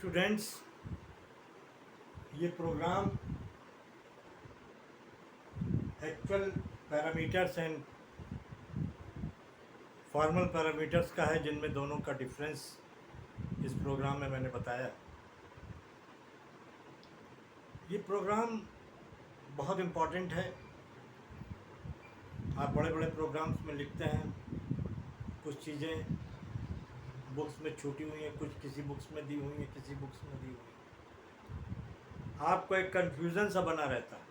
Students, ये program actual parameters and formal parameters का है, जिनमें दोनों का डिफरेंस इस प्रोग्राम में मैंने बताया। ये प्रोग्राम बहुत इम्पोर्टेंट है। आप बड़े बड़े प्रोग्राम्स में लिखते हैं, कुछ चीज़ें बुक्स में छूटी हुई हैं, कुछ किसी बुक्स में दी हुई हैं, किसी बुक्स में दी हुई हैं। आपको एक कन्फ्यूज़न सा बना रहता है।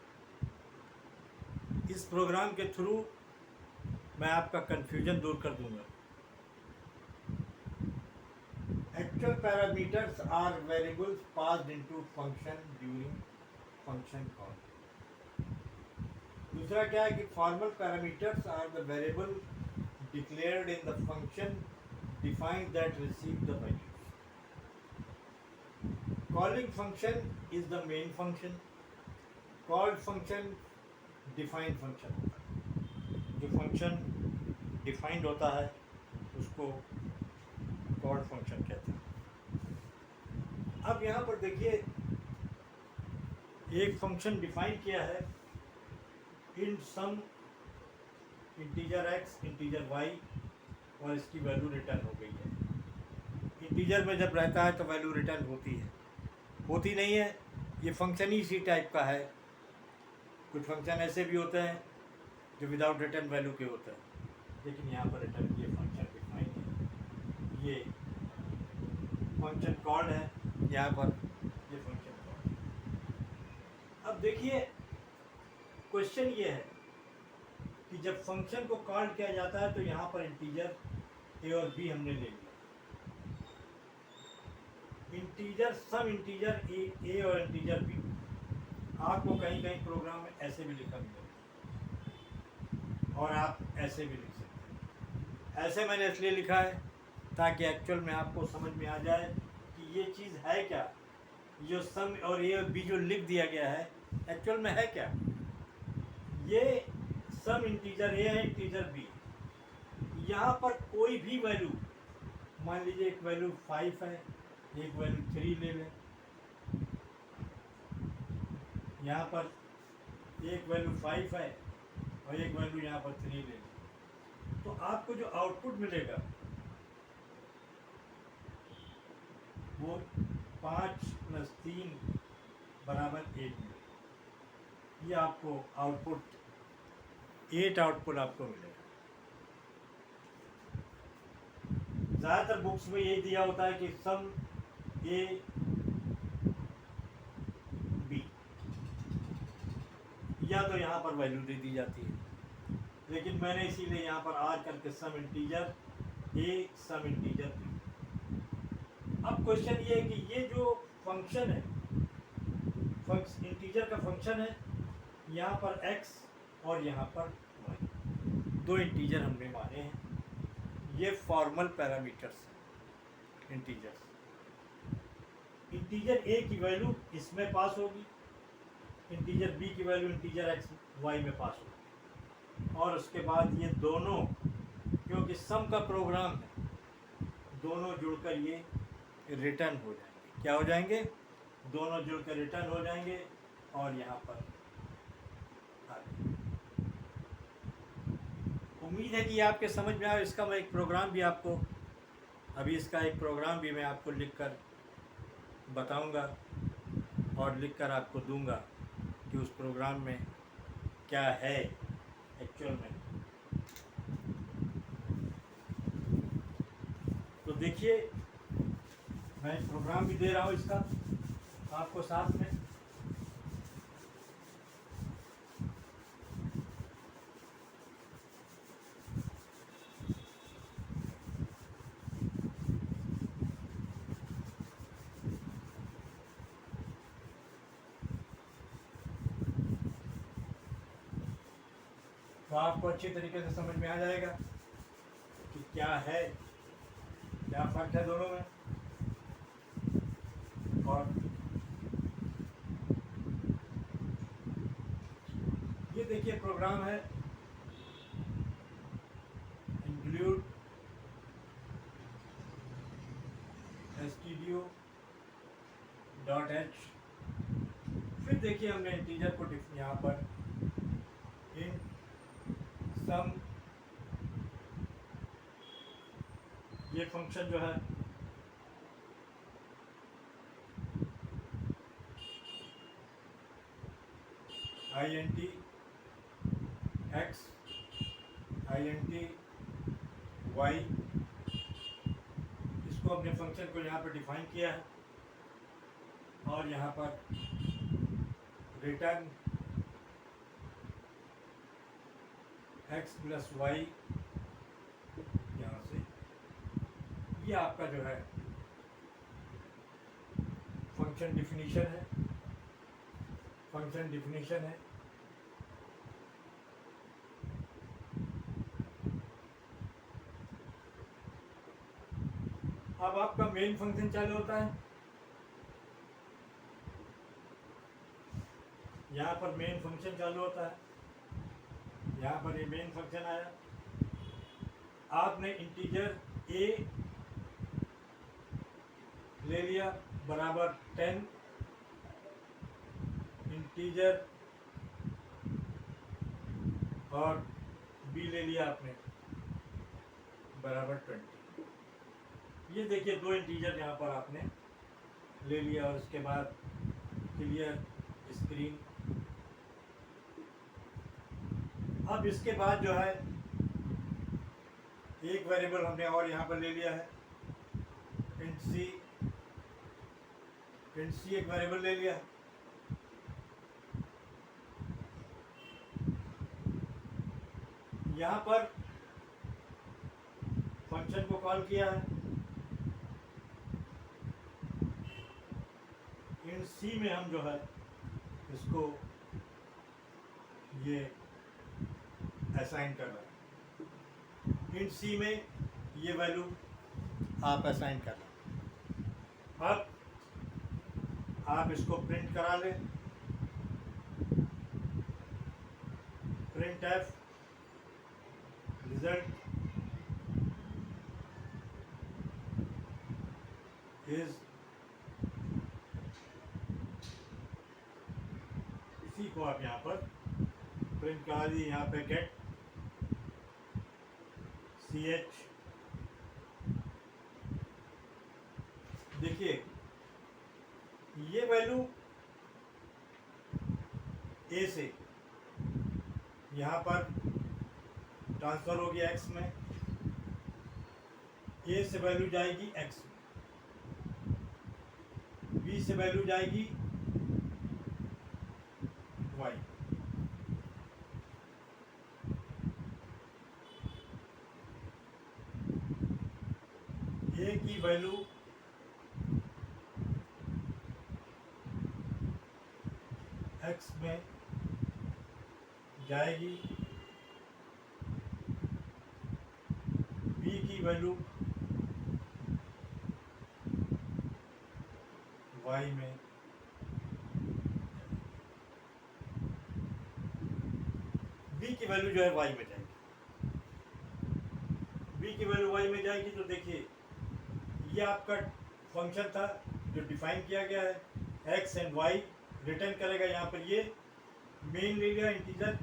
इस प्रोग्राम के थ्रू मैं आपका कन्फ्यूजन दूर कर दूंगा। Actual parameters are variables passed into function during function call. दूसरा क्या है कि formal parameters are the variable declared in the function defined that receive the values. Calling function is the main function. Called function defined function होता है। जो function defined होता है उसको कॉल्ड फंक्शन कहते हैं। अब यहाँ पर देखिए, एक फंक्शन डिफाइन किया है, in sum integer x integer y, और इसकी वैल्यू रिटर्न हो गई है। इंटीजर में जब रहता है तो वैल्यू रिटर्न होती नहीं है। ये फंक्शन ही इसी टाइप का है। कुछ फंक्शन ऐसे भी होते हैं जो विदाउट रिटर्न वैल्यू के होते हैं, लेकिन यहाँ पर रिटर्न ये फंक्शन डिफाइन है। ये फंक्शन कॉल्ड है, यहाँ पर ये फंक्शन कॉल्ड। अब देखिए, क्वेश्चन ये है कि जब फंक्शन को कॉल किया जाता है तो यहाँ पर इंटीजर ए और बी हमने ले लिया। इंटीजर, सम इंटीजर ए और इंटीजर बी। आपको कहीं कहीं प्रोग्राम में ऐसे भी लिखा मिलेगा और आप ऐसे भी लिख सकते हैं। ऐसे मैंने इसलिए लिखा है ताकि एक्चुअल में आपको समझ में आ जाए कि ये चीज़ है क्या। जो सम और ए और बी जो लिख दिया गया है, एक्चुअल में है क्या। ये सम इंटीजर ए है, इंटीजर बी। यहाँ पर कोई भी वैल्यू, मान लीजिए एक वैल्यू 5 है, एक वैल्यू 3 ले लें। यहाँ पर एक वैल्यू 5 है और एक वैल्यू यहाँ पर 3 ले लें, तो आपको जो आउटपुट मिलेगा वो 5 + 3 = 8 मिलेगा। ये आपको आउटपुट 8 आउटपुट आपको मिलेगा। ज़्यादातर बुक्स में यही दिया होता है कि सम ए बी, या तो यहाँ पर वैल्यू दे दी जाती है, लेकिन मैंने इसीलिए यहाँ पर आर करके some integer a some integer B. अब क्वेश्चन ये है कि ये जो फंक्शन है, इंटीजर का फंक्शन है, यहाँ पर x और यहाँ पर y, दो इंटीजर हमने माने हैं। ये फॉर्मल पैरामीटर्स हैं। इंटीजर ए की वैल्यू इसमें पास होगी, इंटीजर बी की वैल्यू इंटीजर x y में पास होगी, और उसके बाद ये दोनों, क्योंकि सम का प्रोग्राम है, दोनों जुड़कर ये रिटर्न हो जाएंगे। क्या हो जाएंगे? दोनों जुड़कर रिटर्न हो जाएंगे और यहाँ पर आ जाएंगे। उम्मीद है कि आपके समझ में आए। इसका मैं एक प्रोग्राम भी आपको, अभी इसका एक प्रोग्राम भी मैं आपको लिखकर बताऊंगा और लिखकर आपको दूंगा कि उस प्रोग्राम में क्या है एक्चुअल में। तो देखिए, मैं एक प्रोग्राम भी दे रहा हूँ इसका आपको साथ में। तो आपको अच्छी तरीके से समझ में आ जाएगा कि क्या है, क्या फर्क है दोनों में। और ये देखिए प्रोग्राम है, इंक्लूड stdio डॉट एच। फिर देखिए हमने इंटीजर को यहाँ पर इन सम, ये फंक्शन जो है int x int y, इसको अपने फंक्शन को यहाँ पर डिफाइन किया है और यहाँ पर रिटर्न x प्लस वाई, यहाँ से ये आपका जो है फंक्शन डिफिनीशन है, फंक्शन डिफिनीशन है। अब आपका मेन फंक्शन चालू होता है, यहाँ पर मेन फंक्शन चालू होता है, यहाँ पर ये मेन फंक्शन आया। आपने इंटीजर a ले लिया बराबर 10, इंटीजर और b ले लिया आपने बराबर 20। ये देखिए दो इंटीजर यहाँ पर आपने ले लिया और उसके बाद क्लियर स्क्रीन। अब इसके बाद जो है एक वेरिएबल हमने और यहाँ पर ले लिया है, int c एक वेरिएबल ले लिया है। यहाँ पर फंक्शन को कॉल किया है, int c में हम जो है इसको ये असाइन कर रहे हैं, int c में ये वैल्यू आप असाइन कर रहे हैं। अब आप इसको प्रिंट करा लें, प्रिंट एफ रिजल्ट इज, इसी को आप यहाँ पर प्रिंट करा दिए, यहाँ पे गेट ch। देखिए ये वैल्यू a से यहाँ पर ट्रांसफर होगी x में, a से वैल्यू जाएगी x में, b से वैल्यू जाएगी y। a की वैल्यू x में जाएगी, b की वैल्यू y में, b की वैल्यू जो है y में जाएगी, b की वैल्यू y में जाएगी। तो देखिए ये आपका फंक्शन था जो डिफाइन किया गया है, x एंड y रिटर्न करेगा। यहाँ पर ये मेन ले लिया इंटीजर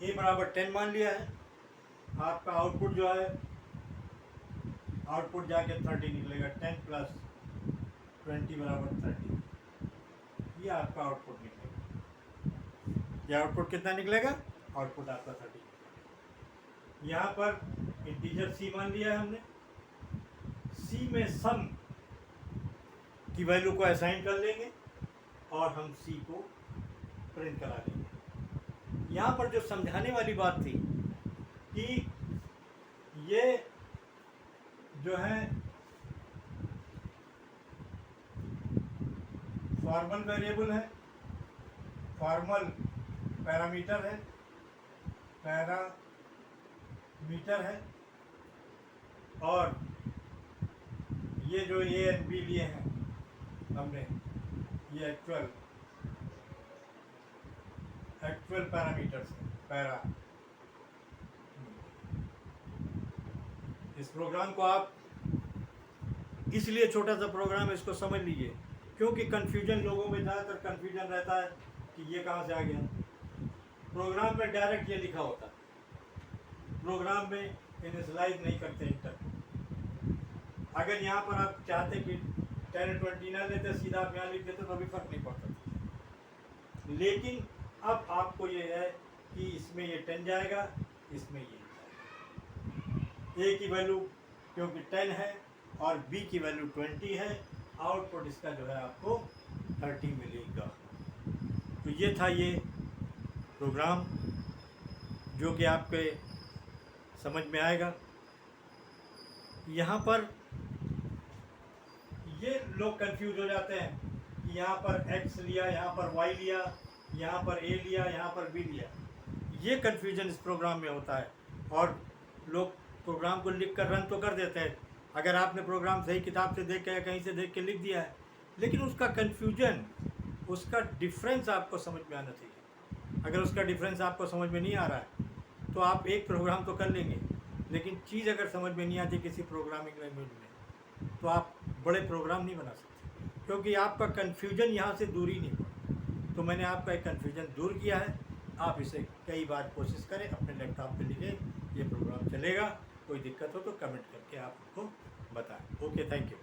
a बराबर 10 मान लिया है। आपका आउटपुट जो है, आउटपुट जाके 30 निकलेगा, 10 प्लस 20 बराबर 30। ये आपका आउटपुट निकलेगा। ये आउटपुट कितना निकलेगा? आउटपुट आपका 30। यहाँ पर इंटीजर c मान लिया है हमने, c में सम की वैल्यू को असाइन कर लेंगे और हम c को प्रिंट करा लेंगे। यहाँ पर जो समझाने वाली बात थी कि ये जो है फॉर्मल वेरिएबल है, फॉर्मल पैरामीटर है, और ये जो a एंड b लिए हैं हमने, ये एक्चुअल पैरामीटर्स हैं, इस प्रोग्राम को आप, इसलिए छोटा सा प्रोग्राम, इसको समझ लीजिए क्योंकि कन्फ्यूजन लोगों में ज़्यादातर कन्फ्यूजन रहता है कि ये कहाँ से आ गया। प्रोग्राम में डायरेक्ट ये लिखा होता है, प्रोग्राम में इनिशियलाइज नहीं करते इंटर। अगर यहाँ पर आप चाहते कि 10 20 ना लेते, सीधा आप यहाँ लिख देते तो अभी फर्क नहीं पड़ता था। लेकिन अब आपको ये है कि इसमें ये 10 जाएगा, इसमें ये जाएगा। ए की वैल्यू क्योंकि 10 है और बी की वैल्यू 20 है, आउटपुट इसका जो है आपको 30 मिलेगा। तो ये था ये प्रोग्राम जो कि आपके समझ में आएगा। यहाँ पर ये लोग कंफ्यूज हो जाते हैं कि यहाँ पर x लिया, यहाँ पर y लिया, यहाँ पर a लिया, यहाँ पर b लिया। ये कन्फ्यूजन इस प्रोग्राम में होता है और लोग प्रोग्राम को लिख कर रन तो कर देते हैं। अगर आपने प्रोग्राम सही किताब से देख के या कहीं से देख के लिख दिया है, लेकिन उसका कन्फ्यूजन, उसका डिफरेंस आपको समझ में आना चाहिए। अगर उसका डिफरेंस आपको समझ में नहीं आ रहा है तो आप एक प्रोग्राम तो कर लेंगे, लेकिन चीज़ अगर समझ में नहीं आती किसी प्रोग्रामिंग लैंग्वेज में तो आप बड़े प्रोग्राम नहीं बना सकते, क्योंकि आपका कन्फ्यूजन यहाँ से दूर ही नहीं हुआ। तो मैंने आपका एक कन्फ्यूजन दूर किया है। आप इसे कई बार कोशिश करें, अपने लैपटॉप पे लिखें, ये प्रोग्राम चलेगा। कोई दिक्कत हो तो कमेंट करके आप हमको बताएं। Okay, thank you.